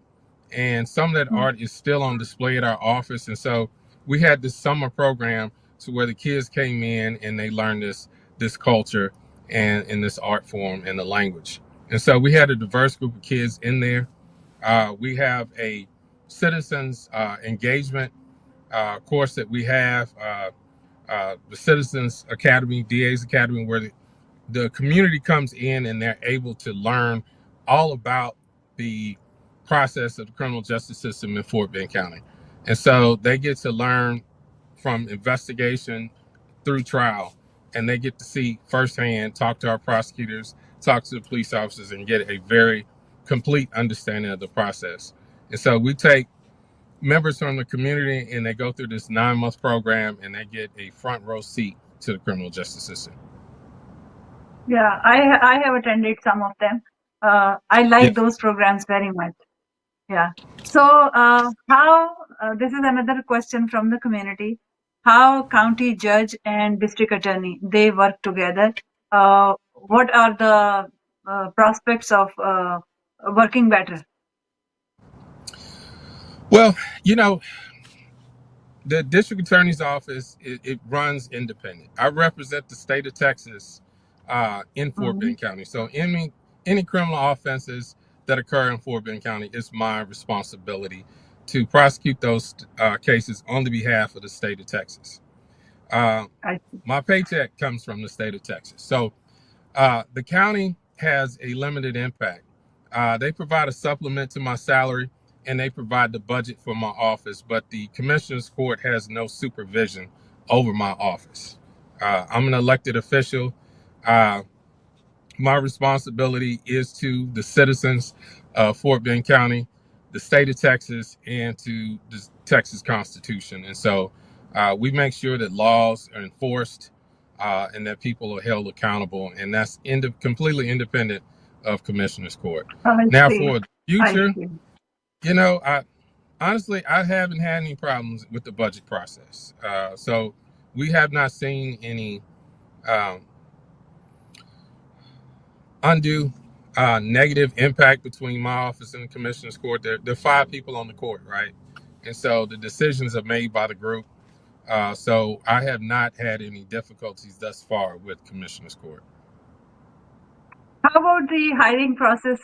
And some of that art is still on display at our office. And so we had this summer program to where the kids came in and they learned this culture and in this art form and the language. And so we had a diverse group of kids in there. We have a citizens engagement course that we have, the Citizens Academy, DA's Academy, where the community comes in and they're able to learn all about the process of the criminal justice system in Fort Bend County. And so they get to learn from investigation through trial, and they get to see firsthand, talk to our prosecutors, talk to the police officers, and get a very complete understanding of the process. And so we take members from the community and they go through this 9-month program and they get a front row seat to the criminal justice system. Yeah, I have attended some of them. I like Yeah. those programs very much. Yeah. So how, this is another question from the community, how county judge and district attorney, they work together. What are the prospects of working better? Well, the district attorney's office, it runs independent. I represent the state of Texas in Fort Bend County. So any criminal offenses that occur in Fort Bend County, it's my responsibility to prosecute those cases on the behalf of the state of Texas. My paycheck comes from the state of Texas. So the county has a limited impact. They provide a supplement to my salary and they provide the budget for my office, but the commissioner's court has no supervision over my office. I'm an elected official. My responsibility is to the citizens of Fort Bend County, the state of Texas, and to the Texas Constitution. And so we make sure that laws are enforced and that people are held accountable. And that's completely independent of Commissioner's Court. Now, for the future, honestly, I haven't had any problems with the budget process. So we have not seen any undue negative impact between my office and the Commissioner's Court. There are 5 people on the court, right? And so the decisions are made by the group. So I have not had any difficulties thus far with Commissioner's Court. How about the hiring process?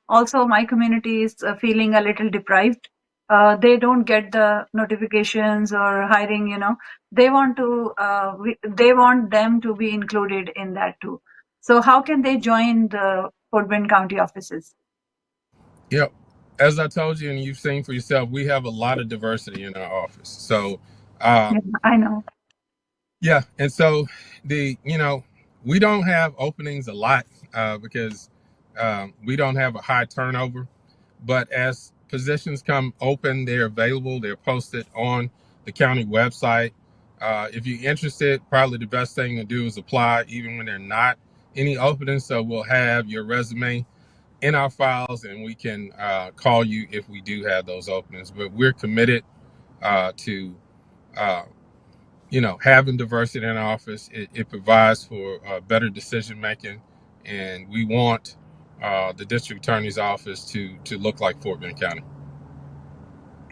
Also, my community is feeling a little deprived. They don't get the notifications or hiring, they want they want them to be included in that too. So how can they join the Fort Bend County offices? Yep. As I told you, and you've seen for yourself, we have a lot of diversity in our office. So, Yeah, I know. Yeah. And so we don't have openings a lot because we don't have a high turnover. But as positions come open, they're available. They're posted on the county website. If you're interested, probably the best thing to do is apply even when they're not any openings. So we'll have your resume in our files, and we can call you if we do have those openings. But we're committed to having diversity in our office. It provides for better decision making, and we want the district attorney's office to look like Fort Bend County.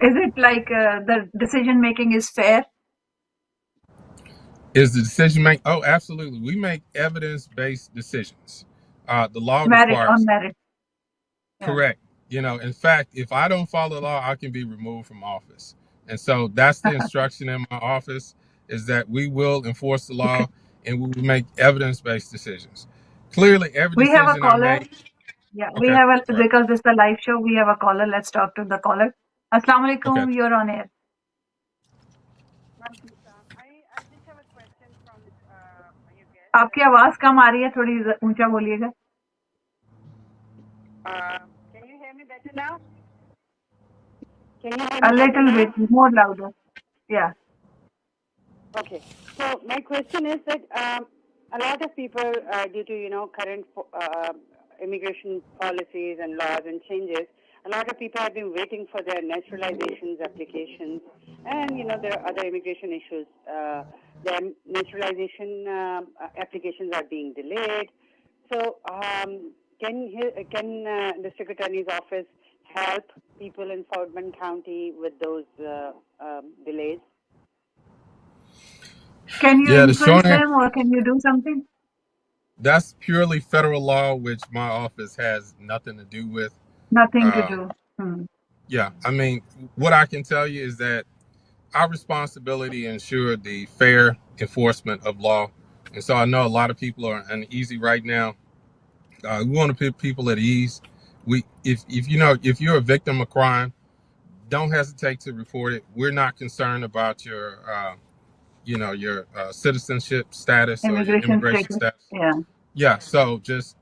Is it like the decision making is fair? Is the decision make? Oh, absolutely. We make evidence-based decisions. The law Merit on requires. merit. Yeah. Correct. In fact, if I don't follow the law, I can be removed from office. And so that's the instruction in my office, is that we will enforce the law and we will make evidence-based decisions. Clearly, every We have a decision I caller. make. Yeah, Okay. we have a, Sorry. because this is a live show, we have a caller. Let's talk to the caller. Assalamu alaikum, Okay. you're on air. आपकी आवाज कम आ रही है, थोड़ी ऊंचा बोलिएगा. Can you hear me better now? Can you hear me A little better bit more louder. Yeah. Okay. So my question is that a lot of people, due to current immigration policies and laws and changes, a lot of people have been waiting for their naturalizations applications, and there are other immigration issues. Their naturalization applications are being delayed. So can the District Attorney's Office help people in Fort Bend County with those delays? Can you influence them, or can you do something? That's purely federal law, which my office has nothing to do with. Nothing to do. Yeah, I mean, what I can tell you is that our responsibility ensure the fair enforcement of law. And so I know a lot of people are uneasy right now. We want to put people at ease. If you're a victim of crime, don't hesitate to report it. We're not concerned about your citizenship status or your immigration status. Yeah. So just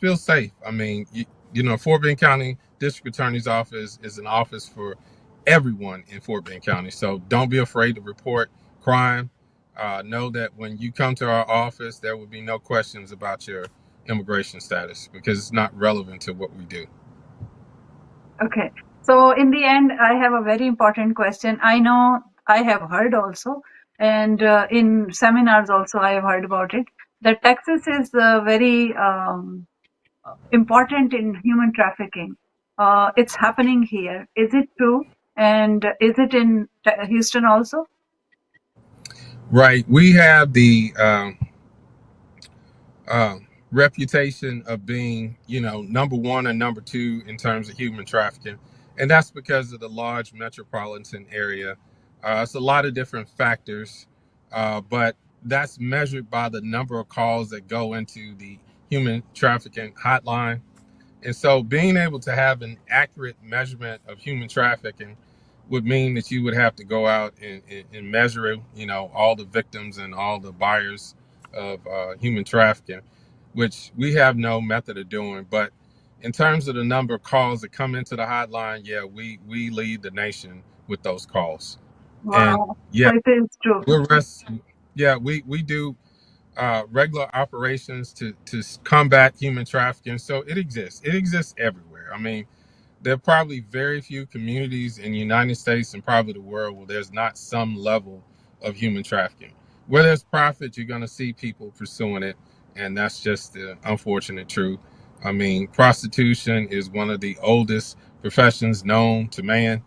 feel safe. I mean, Fort Bend County District Attorney's Office is an office for everyone in Fort Bend County. So don't be afraid to report crime. Know that when you come to our office, there will be no questions about your immigration status, because it's not relevant to what we do. Okay. So in the end, I have a very important question. I know I have heard also, and in seminars also I have heard about it, that Texas is very important in human trafficking. It's happening here. Is it true? And is it in Houston also? Right. We have the reputation of being, number one or number two in terms of human trafficking. And that's because of the large metropolitan area. It's a lot of different factors, but that's measured by the number of calls that go into the human trafficking hotline. And so being able to have an accurate measurement of human trafficking would mean that you would have to go out and measure, all the victims and all the buyers of human trafficking, which we have no method of doing. But in terms of the number of calls that come into the hotline, yeah, we lead the nation with those calls. Wow. And yeah, so it is true. we do regular operations to combat human trafficking. So it exists everywhere. I mean, there are probably very few communities in the United States and probably the world where there's not some level of human trafficking. Where there's profit, you're going to see people pursuing it, and that's just the unfortunate truth. I mean, prostitution is one of the oldest professions known to man,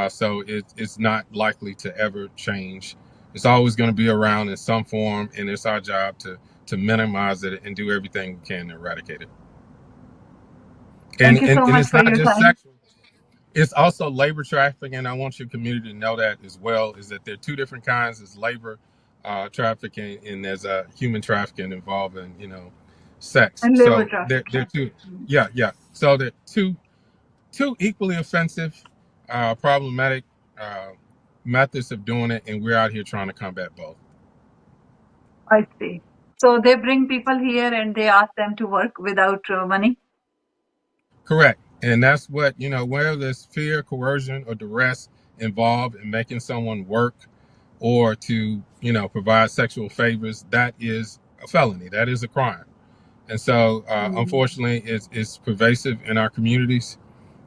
so it's not likely to ever change. It's always going to be around in some form, and it's our job to minimize it and do everything we can to eradicate it. Thank you so much for your time. Sexual. It's also labor trafficking, and I want your community to know that as well, is that there are two different kinds. There's labor trafficking, and there's human trafficking involving, sex. And labor trafficking. They're two. Yeah. So they're two equally offensive, problematic methods of doing it, and we're out here trying to combat both. I see. So they bring people here and they ask them to work without money? Correct. And that's what, where there's fear, coercion, or duress involved in making someone work or to, provide sexual favors, that is a felony. That is a crime. And so, unfortunately, it's pervasive in our communities.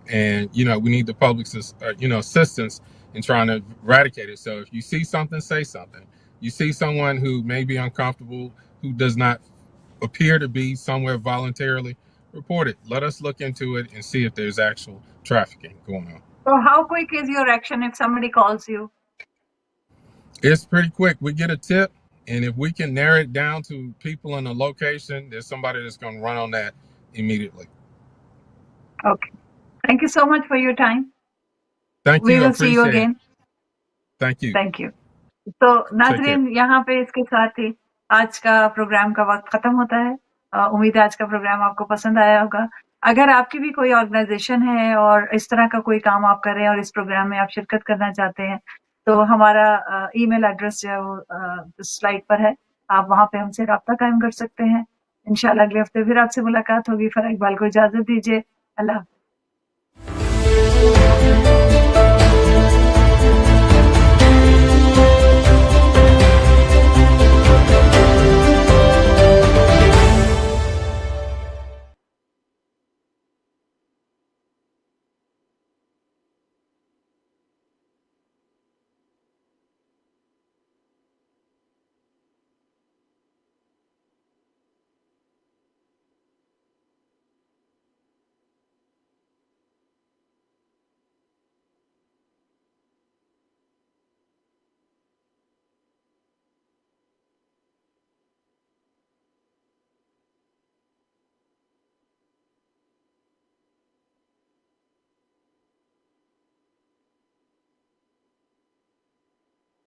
And, we need the public's, assistance in trying to eradicate it. So if you see something, say something. You see someone who may be uncomfortable, who does not appear to be somewhere voluntarily, report it. Let us look into it and see if there's actual trafficking going on. So how quick is your action if somebody calls you? It's pretty quick. We get a tip, and if we can narrow it down to people in a location, there's somebody that's going to run on that immediately. Okay. Thank you so much for your time. Thank you. We will see you Appreciate it. again. Thank you. Thank you. तो नाज़रीन, यहाँ पे इसके साथ ही आज का programme का वक्त खत्म होता है। उम्मीद है आज का प्रोग्राम आपको पसंद आया होगा। अगर आपकी भी कोई ऑर्गेनाइजेशन है और इस तरह का कोई काम आप कर रहे हैं और इस प्रोग्राम में आप शिरकत करना चाहते हैं, तो हमारा ईमेल एड्रेस जो है वो स्लाइड पर है, आप वहाँ पे हमसे राब्ता कायम कर सकते हैं। इंशाल्लाह अगले हफ्ते फिर आपसे मुलाकात होगी। फराह इकबाल को इजाजत दीजिए। अल्लाह।